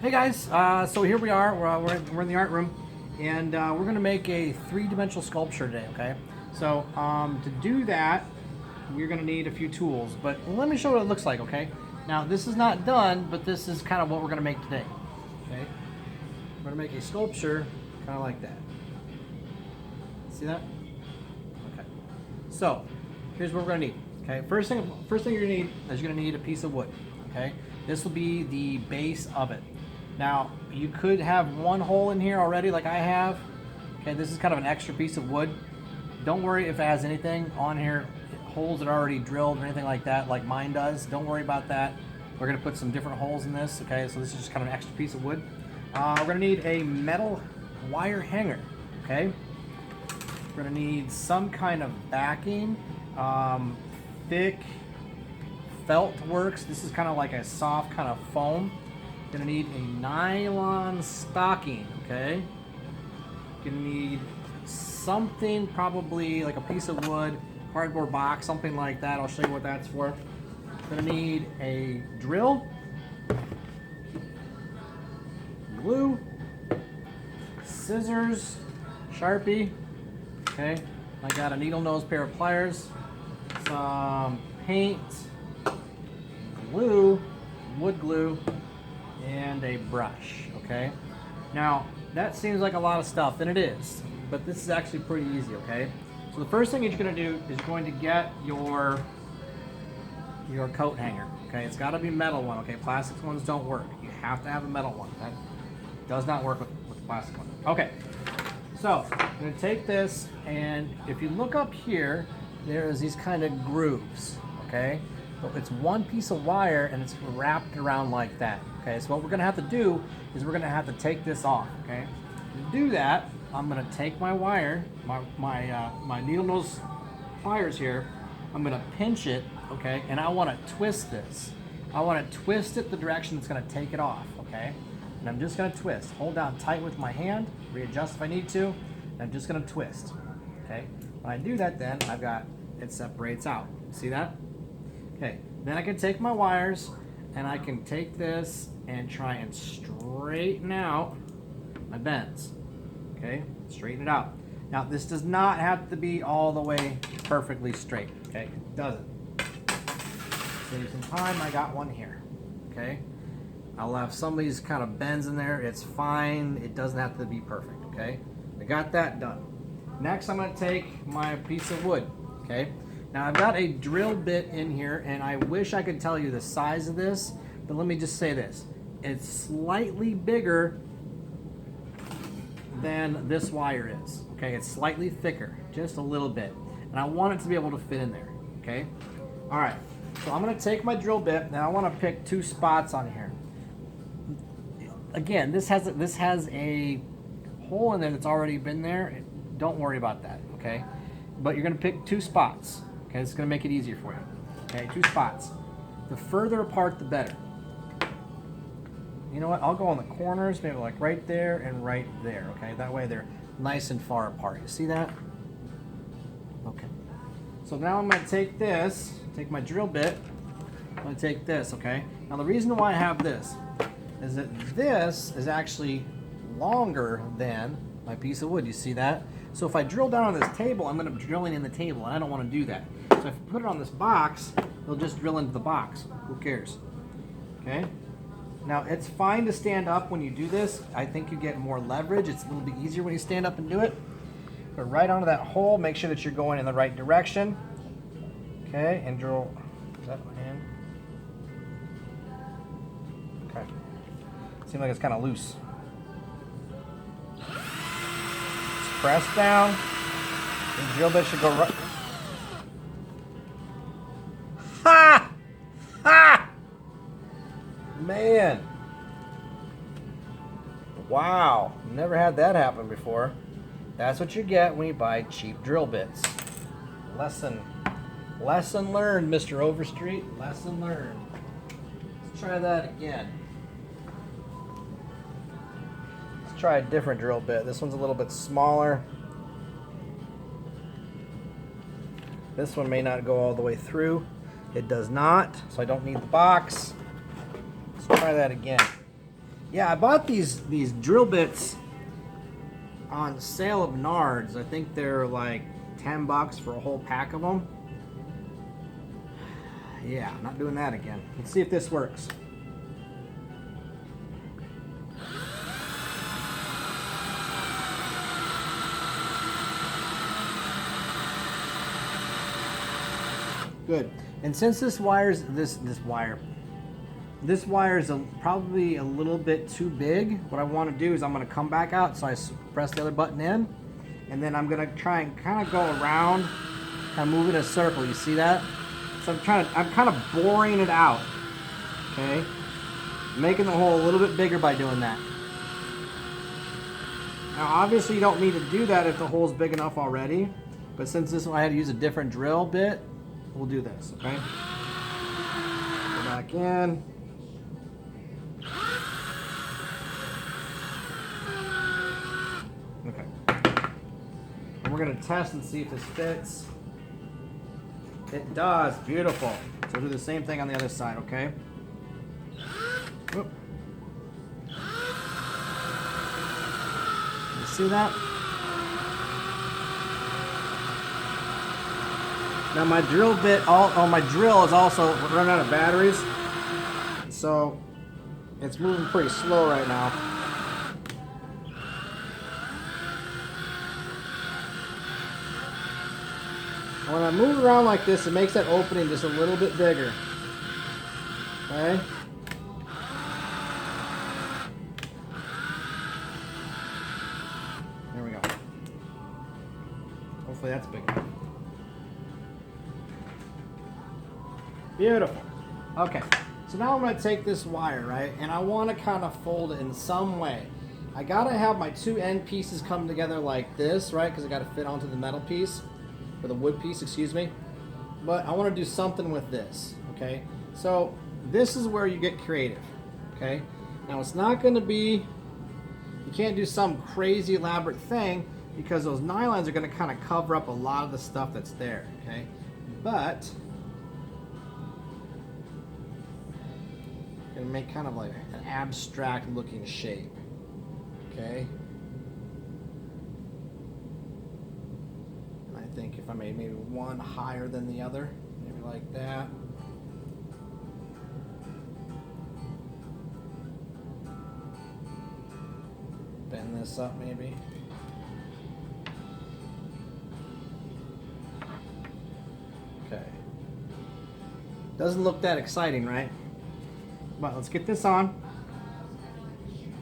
Hey guys, so here we are. We're in the art room, and we're going to make a three-dimensional sculpture today. Okay, so to do that, we're going to need a few tools. But let me show what it looks like. Okay, now this is not done, but this is kind of what we're going to make today. Okay, we're going to make a sculpture kind of like that. See that? Okay. So here's what we're going to need. Okay, first thing you're going to need is you're going to need a piece of wood. Okay, this will be the base of it. Now, you could have one hole in here already like I have. Okay, this is kind of an extra piece of wood. Don't worry if it has anything on here, holes that are already drilled or anything like that, like mine does. Don't worry about that. We're going to put some different holes in this. Okay, so this is just kind of an extra piece of wood. We're going to need a metal wire hanger. Okay, we're going to need some kind of backing. Thick felt works. This is kind of like a soft kind of foam. Gonna need a nylon stocking, okay? Gonna need something, probably like a piece of wood, cardboard box, something like that. I'll show you what that's for. Gonna need a drill, glue, scissors, Sharpie, okay? I got a needle nose pair of pliers, some paint, glue, wood glue, and a brush. Okay, now that seems like a lot of stuff, and it is, but this is actually pretty easy. Okay, so the first thing you're going to do is going to get your coat hanger. Okay, it's got to be metal one. Okay, plastic ones don't work. You have to have a metal one. That does not work with the plastic one. Okay, so I'm going to take this, and if you look up here, there's these kind of grooves. Okay, so it's one piece of wire and it's wrapped around like that. Okay, so what we're gonna have to do is we're gonna have to take this off. Okay, to do that, I'm gonna take my wire, my needle nose pliers here. I'm gonna pinch it. Okay, and I want to twist this. I want to twist it the direction that's gonna take it off. Okay, and I'm just gonna twist. Hold down tight with my hand. Readjust if I need to. And I'm just gonna twist. Okay, when I do that, then I've got it separates out. See that? Okay, then I can take my wires and I can take this and try and straighten out my bends. Okay, straighten it out. Now this does not have to be all the way perfectly straight. Okay, it doesn't. Save some time, I got one here. Okay, I'll have some of these kind of bends in there. It's fine, it doesn't have to be perfect. Okay, I got that done. Next I'm going to take my piece of wood. Okay, now I've got a drill bit in here, and I wish I could tell you the size of this, but let me just say this. It's slightly bigger than this wire is. Okay, it's slightly thicker, just a little bit. And I want it to be able to fit in there. Okay? All right, so I'm gonna take my drill bit. Now I wanna pick two spots on here. Again, this has a hole in there that's already been there. Don't worry about that, okay? But you're gonna pick two spots. Okay, it's going to make it easier for you. Okay, two spots. The further apart, the better. You know what? I'll go on the corners, maybe like right there and right there. Okay, that way they're nice and far apart. You see that? Okay. So now I'm going to take this, take my drill bit. I'm going to take this. Okay. Now the reason why I have this is that this is actually longer than my piece of wood. You see that? So if I drill down on this table, I'm going to be drilling in the table, and I don't want to do that. So if I put it on this box, it'll just drill into the box. Who cares? Okay? Now, it's fine to stand up when you do this. I think you get more leverage. It's a little bit easier when you stand up and do it. Go right onto that hole. Make sure that you're going in the right direction. Okay, and drill. Is that my hand? Okay. Seems like it's kind of loose. Press down. The drill bit should go right. Ha! Ha! Man. Wow. Never had that happen before. That's what you get when you buy cheap drill bits. Lesson learned, Mr. Overstreet. Lesson learned. Let's try that again. Try a different drill bit. This one's a little bit smaller. This one may not go all the way through. It does not, so I don't need the box. Let's try that again. Yeah, I bought these drill bits on sale of Nards. I think they're like $10 for a whole pack of them. Yeah, I'm not doing that again. Let's see if this works. Good. And since this wire's this wire is probably a little bit too big, what I want to do is I'm going to come back out, so I press the other button in, and then I'm going to try and kind of go around, kind of move in a circle. You see that? So I'm kind of boring it out. Okay? Making the hole a little bit bigger by doing that. Now obviously you don't need to do that if the hole's big enough already, but since this one I had to use a different drill bit, we'll do this, okay? Go back in. Okay. And we're gonna test and see if this fits. It does, beautiful. So we'll do the same thing on the other side, okay? Whoop. You see that? Now my drill bit, my drill is also running out of batteries, so it's moving pretty slow right now. When I move around like this, it makes that opening just a little bit bigger. Okay? There we go. Hopefully that's big enough. Beautiful. Okay, so now I'm going to take this wire, right, and I want to kind of fold it in some way. I got to have my two end pieces come together like this, right, because I got to fit onto the metal piece, or the wood piece, excuse me. But I want to do something with this, okay? So this is where you get creative, okay? Now it's not going to be, you can't do some crazy elaborate thing because those nylons are going to kind of cover up a lot of the stuff that's there, okay? But gonna make kind of like an abstract looking shape, okay? And I think if I made maybe one higher than the other, maybe like that. Bend this up maybe. Okay. Doesn't look that exciting, right? But let's get this on.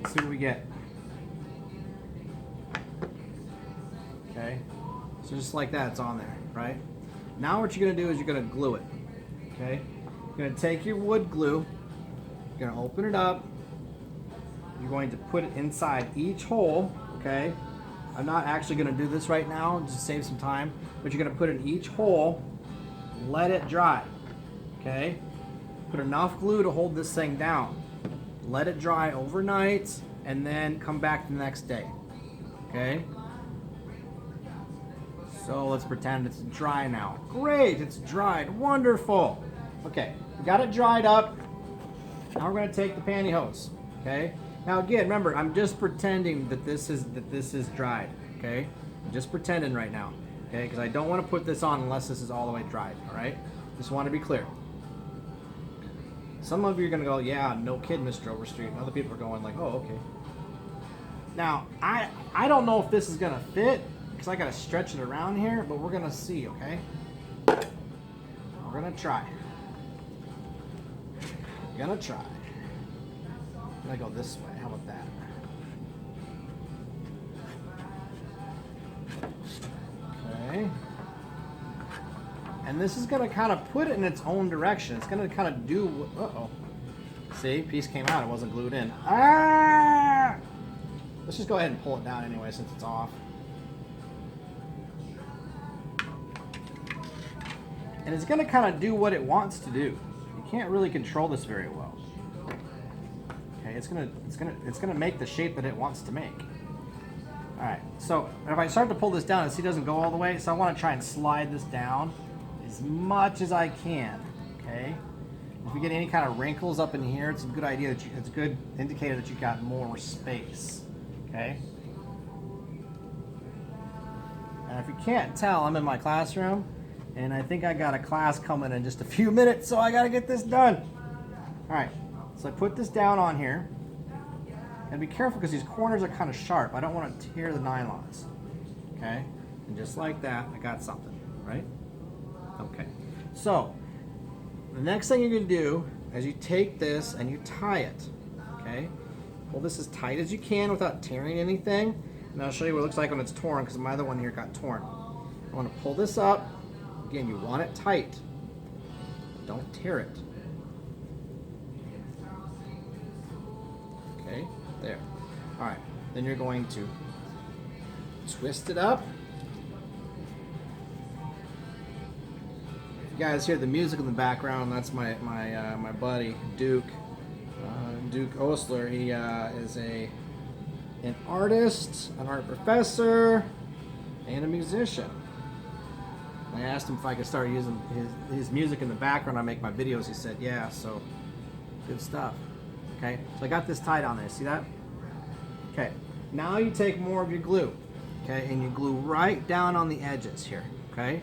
Let's see what we get. Okay. So just like that, it's on there, right? Now what you're going to do is you're going to glue it. Okay. You're going to take your wood glue. You're going to open it up. You're going to put it inside each hole. Okay. I'm not actually going to do this right now, just to save some time. But you're going to put it in each hole. Let it dry. Okay. Put enough glue to hold this thing down. Let it dry overnight and then come back the next day. Okay? So let's pretend it's dry now. Great, it's dried. Wonderful. Okay, we got it dried up. Now we're going to take the pantyhose. Okay? Now again, remember, I'm just pretending that this is dried. Okay? I'm just pretending right now. Okay? Because I don't want to put this on unless this is all the way dried. Alright? Just want to be clear. Some of you are going to go, yeah, no kid, Mr. Overstreet. And other people are going like, oh, okay. Now, I don't know if this is going to fit because I got to stretch it around here, but we're going to see, okay? We're going to try. We're going to try. I'm going to go this way. How about that? Okay. And this is going to kind of put it in its own direction. It's going to kind of do... Uh-oh. See? Piece came out. It wasn't glued in. Ah! Let's just go ahead and pull it down anyway since it's off. And it's going to kind of do what it wants to do. You can't really control this very well. Okay, it's going to make the shape that it wants to make. All right. So if I start to pull this down, see, it doesn't go all the way. So I want to try and slide this down as much as I can, okay? If you get any kind of wrinkles up in here, it's a good idea that it's a good indicator that you got more space. Okay. And if you can't tell, I'm in my classroom, and I think I got a class coming in just a few minutes, so I got to get this done. All right. So I put this down on here, and be careful because these corners are kind of sharp. I don't want to tear the nylons. Okay. And just like that, I got something, right? Okay. So the next thing you're going to do is you take this and you tie it. Okay. Pull this as tight as you can without tearing anything. And I'll show you what it looks like when it's torn, because my other one here got torn. I want to pull this up. Again, you want it tight. Don't tear it. Okay, there. All right, then you're going to twist it up. You guys hear the music in the background. That's my buddy Duke. Duke Osler. He is an artist, an art professor, and a musician. I asked him if I could start using his music in the background. I make my videos. He said, yeah. So good stuff. Okay, so I got this tied on there. See that? Okay, now you take more of your glue, okay, and you glue right down on the edges here, okay,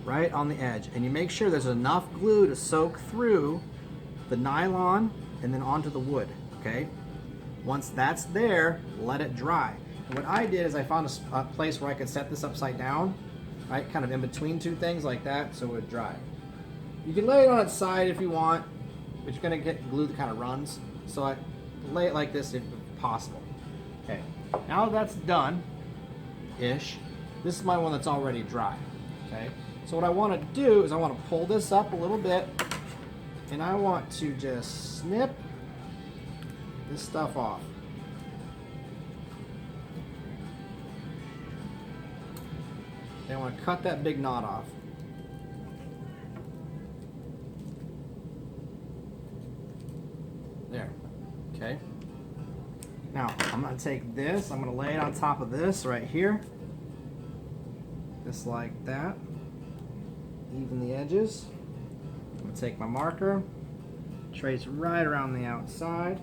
right on the edge, and you make sure there's enough glue to soak through the nylon and then onto the wood, okay. Once that's there, let it dry. And what I did is I found a place where I could set this upside down, right, kind of in between two things like that, so it would dry. You can lay it on its side if you want, but you're gonna get glue that kind of runs. So I lay it like this if possible. Okay, now that's done-ish, this is my one that's already dry. Okay, so what I want to do is I want to pull this up a little bit, and I want to just snip this stuff off. And I want to cut that big knot off. There. Okay. Now, I'm going to take this, I'm going to lay it on top of this right here. Just like that. Even the edges. I'm going to take my marker, trace right around the outside.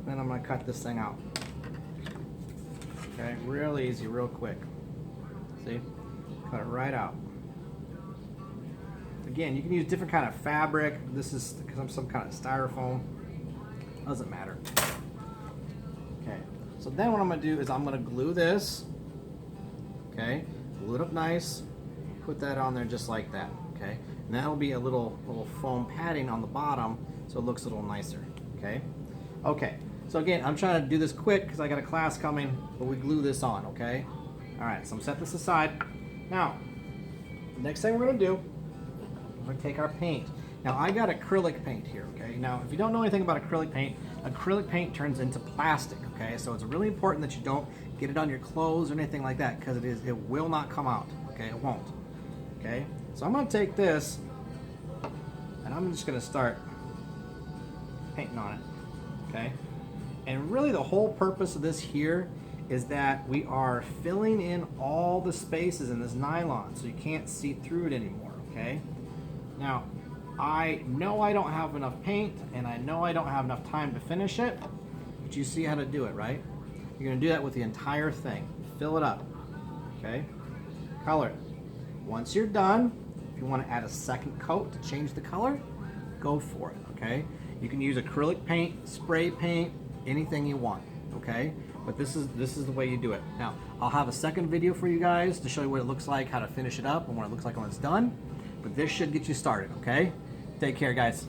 Then I'm going to cut this thing out. Okay, real easy, real quick. See? Cut it right out. Again, you can use different kind of fabric. This is some kind of styrofoam. Doesn't matter. Okay, so then what I'm going to do is I'm going to glue this. Okay, glue it up nice. Put that on there just like that. Okay, and that'll be a little foam padding on the bottom, so it looks a little nicer. Okay. Okay. So again, I'm trying to do this quick because I got a class coming, but we glue this on. Okay. All right. So I'm set this aside. Now, the next thing we're going to do, we're going to take our paint. Now I got acrylic paint here, okay? Now if you don't know anything about acrylic paint turns into plastic, okay? So it's really important that you don't get it on your clothes or anything like that, because it will not come out, okay? It won't, okay? So I'm gonna take this and I'm just gonna start painting on it, okay? And really the whole purpose of this here is that we are filling in all the spaces in this nylon so you can't see through it anymore, okay? Now, I know I don't have enough paint, and I know I don't have enough time to finish it, but you see how to do it, right? You're going to do that with the entire thing. Fill it up, okay? Color it. Once you're done, if you want to add a second coat to change the color, go for it, okay? You can use acrylic paint, spray paint, anything you want, okay? But this is the way you do it. Now, I'll have a second video for you guys to show you what it looks like, how to finish it up, and what it looks like when it's done. But this should get you started, okay? Take care, guys.